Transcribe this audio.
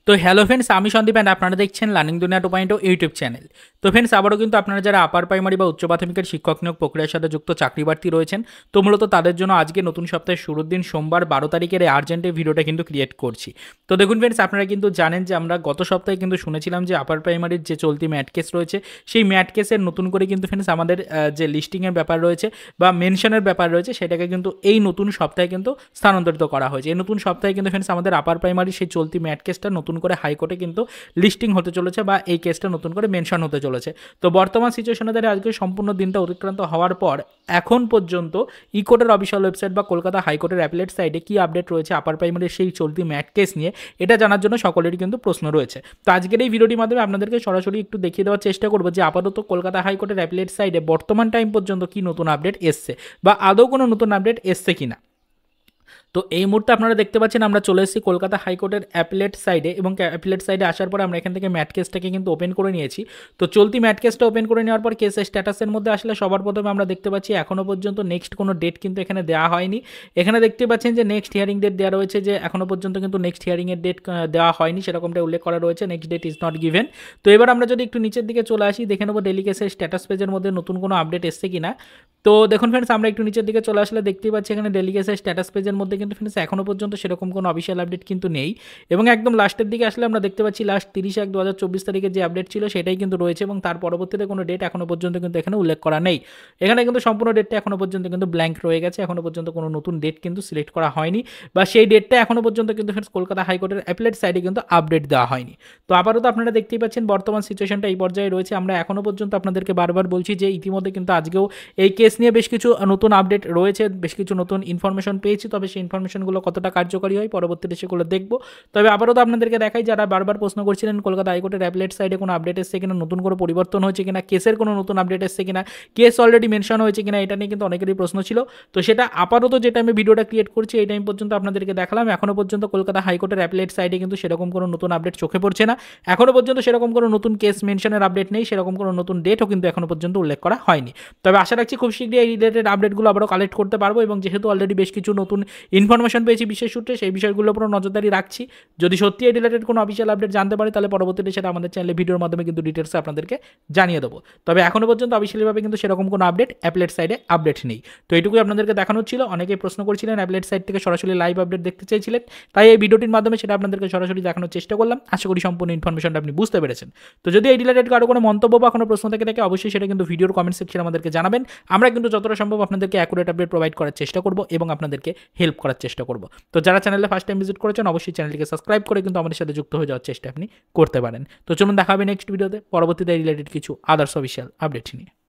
তো hello friends, আমি Sandeep and আপনারা দেখছেন লার্নিং দুনিয়া 2.0 ইউটিউব চ্যানেল। তো ফ্রেন্ডস, আবারও কিন্তু আপনারা যারা আপার প্রাইমারি বা উচ্চ প্রাথমিকের শিক্ষক নিয়োগ প্রক্রিয়ার সাথে যুক্ত চাকরি প্রার্থী রয়েছেন, তো মূলত তাদের জন্য আজকে নতুন সপ্তাহের শুরুর দিন সোমবার 12 তারিখের এই আর্জেন্ট এই ভিডিওটা কিন্তু ক্রিয়েট করছি। তো দেখুন ফ্রেন্ডস, আপনারা কিন্তু জানেন যে আমরা গত সপ্তাহে কিন্তু শুনেছিলাম যে আপার প্রাইমারির যে চলতি ম্যাট কেস রয়েছে, সেই ম্যাট কেসের নতুন করে কিন্তু ফ্রেন্ডস আমাদের যে লিস্টিংয়ের ব্যাপার রয়েছে বা মেনশনের ব্যাপার রয়েছে, সেটাকে কিন্তু এই নতুন সপ্তাহে কিন্তু স্থানান্তরিত করা হয়েছে। এই নতুন সপ্তাহে কিন্তু ফ্রেন্ডস আমাদের আপার প্রাইমারি সেই চলতি ম্যাট কেসটা নতুন করে হাইকোর্টে কিন্তু লিস্টিং হতে চলেছে বা এই কেসটা নতুন করে মেনশন হতে চলেছে। তো বর্তমান সিচুয়েশনে দাঁড়িয়ে আজকে সম্পূর্ণ দিনটা অতিক্রান্ত হওয়ার পর এখন পর্যন্ত ইকোর্টের অফিসিয়াল ওয়েবসাইট বা কলকাতা হাইকোর্টের অ্যাপিলেট সাইটে কি আপডেট রয়েছে আপার প্রাইমারির সেই চলতি ম্যাট কেস নিয়ে, এটা জানার জন্য সকলেরই কিন্তু প্রশ্ন রয়েছে। তো আজকের এই ভিডিওটির মাধ্যমে আপনাদেরকে সরাসরি একটু দেখিয়ে দেওয়ার চেষ্টা করবো যে আপাতত কলকাতা হাইকোর্টের অ্যাপিলেট সাইটে বর্তমান টাইম পর্যন্ত কি নতুন আপডেট এসছে বা আদৌ কোনো নতুন আপডেট এসছে কিনা। তো এই মুহূর্তে আপনারা দেখতে পাচ্ছেন আমরা চলে এসেছি কলকাতা হাইকোর্টের অ্যাপিলেট সাইডে, এবং অ্যাপিলেট সাইডে আসার পর আমরা এখান থেকে ম্যাট কেসটাকে কিন্তু ওপেন করে নিয়েছি। তো চলতি ম্যাট কেসটা ওপেন করে নেওয়ার পর কেসের স্ট্যাটাসের মধ্যে আসলে সবার প্রথমে আমরা দেখতে পাচ্ছি এখনও পর্যন্ত নেক্সট কোনো ডেট কিন্তু এখানে দেওয়া হয়নি। এখানে দেখতে পাচ্ছেন যে নেক্সট হিয়ারিং ডেট দেওয়া রয়েছে, যে এখনও পর্যন্ত কিন্তু নেক্সট হিয়ারিংয়ের ডেট দেওয়া হয়নি, সেরকমটা উল্লেখ করা রয়েছে, next date is not given. তো এবার আমরা যদি একটু নিচের দিকে চলে আসি, দেখে নেবো ডেলি কেসের স্ট্যাটাস পেজের মধ্যে নতুন কোনো আপডেট এসছে কিনা। তো দেখুন ফ্রেন্ডস, আমরা একটু নিচের দিকে চলে আসলে দেখতেই পাচ্ছি এখানে ডেলি কেসের স্ট্যাটাস পেজের মধ্যে কিন্তু ফ্রেন্ডস এখনও পর্যন্ত সেরকম কোনো অফিসিয়াল আপডেট কিন্তু নেই। এবং একদম লাস্টের দিকে আসলে আমরা দেখতে পাচ্ছি লাস্ট 30/1/2024 তারিখে যে আপডেট ছিল সেটাই কিন্তু রয়েছে, এবং তার পরবর্তীতে কোনো ডেট এখনও পর্যন্ত কিন্তু এখানে উল্লেখ করা নেই। এখানে কিন্তু সম্পূর্ণ ডেটটা এখনও পর্যন্ত কিন্তু ব্ল্যাঙ্ক রয়ে গেছে, এখনও পর্যন্ত কোনো নতুন ডেট কিন্তু সিলেক্ট করা হয়নি, বা সেই ডেটটা এখনও পর্যন্ত কিন্তু ফ্রেন্ডস কলকাতা হাইকোর্টের অ্যাপিলেট সাইডে কিন্তু আপডেট দেওয়া হয়নি। তো আপাতত আপনারা দেখতেই পাচ্ছেন বর্তমান সিচুয়েশনটা এই পর্যায়ে রয়েছে। আমরা এখনও পর্যন্ত আপনাদেরকে বারবার বলছি যে ইতিমধ্যে কিন্তু আজকেও এই কেস নিয়ে বেশ কিছু নতুন আপডেট রয়েছে, বেশ কিছু নতুন ইনফরমেশন পেয়েছি, তবে সেই ইনফরমেশনগুলো কতটা কার্যকরী হয় পরবর্তীতে সেগুলো দেখবো। তবে আবারও তো আপনাদেরকে দেখাই, যারা বারবার প্রশ্ন করছিলেন কলকাতা হাইকোর্টের অ্যাপিলেট সাইডে কোনো আপডেট এসছে কিনা, নতুন করে পরিবর্তন হয়েছে কিনা, কেসের কোনো নতুন আপডেট এসছে কিনা, কেস অলরেডি মেনশন হয়েছে কিনা, এটা নিয়ে কিন্তু অনেকেরই প্রশ্ন ছিল। তো সেটা আপাতত যে টাইমে ভিডিওটা ক্রিয়েট করছি এই টাইম পর্যন্ত আপনাদেরকে দেখালাম। এখনও পর্যন্ত কলকাতা হাইকোর্টের অ্যাপিলেট সাইডে কিন্তু সেরকম কোনো নতুন আপডেট চোখে পড়ছে না। এখনও পর্যন্ত সেরকম কোনো নতুন কেস মেনশনের আপডেট নেই, সেরকম কোনো নতুন ডেটও কিন্তু এখনও পর্যন্ত উল্লেখ করা হয়নি। তবে আশা রাখছি খুব শীঘ্রই এই রিলেটেড আপডেটগুলো আবারও কালেক্ট করতে পারবো, এবং যেহেতু অলরেডি বেশ কিছু নতুন ইনফরমেশন পেয়েছি বিশেষ সূত্রে, সেই বিষয়গুলোর উপর নজরদারি রাখছি। যদি সত্যি এই রিলেটেড কোনো অফিসিয়াল আপডেট জানতে পারি, তাহলে পরবর্তীতে সেটা আমাদের চ্যানেলে ভিডিওর মাধ্যমে কিন্তু ডিটেলসে আপনাদেরকে জানিয়ে দেবো। তবে এখনও পর্যন্ত অফিসিয়ালিভাবে কিন্তু সেরকম কোনো আপডেট অ্যাপিলেট সাইডে আপডেট নেই। তো এইটুকুই আপনাদেরকে দেখানোর ছিল। অনেকেই প্রশ্ন করছিলেন অ্যাপিলেট সাইড থেকে সরাসরি লাইভ আপডেট দেখতে চেয়েছিলেন, তাই এই ভিডিওটির মাধ্যমে সেটা আপনাদেরকে সরাসরি দেখানোর চেষ্টা করলাম। আশা করি সম্পূর্ণ ইনফরমেশনটা আপনি বুঝতে পেরেছেন। তো যদি এই রিলেটেড কারো কোনো মন্তব্য বা কোনো প্রশ্ন থেকে থাকে, অবশ্যই সেটা কিন্তু ভিডিওর কমেন্ট সেকশনে আমাদেরকে জানাবেন। আমরা কিন্তু যতটা সম্ভব আপনাদেরকে অ্যাকুরেট আপডেট প্রোভাইড করার চেষ্টা করব এবং আপনাদেরকে হেল্প করার চেষ্টা করব। তো যারা চ্যানেলে ফার্স্ট টাইম ভিজিট করেছেন, অবশ্যই চ্যানেলটিকে সাবস্ক্রাইব করে কিন্তু আমাদের সাথে যুক্ত হয়ে যাওয়ার চেষ্টা আপনি করতে পারেন। তো চলুন দেখা হবে নেক্সট ভিডিওতে পরবর্তীতে রিলেটেড কিছু আদার্স অফিসিয়াল আপডেট নিয়ে।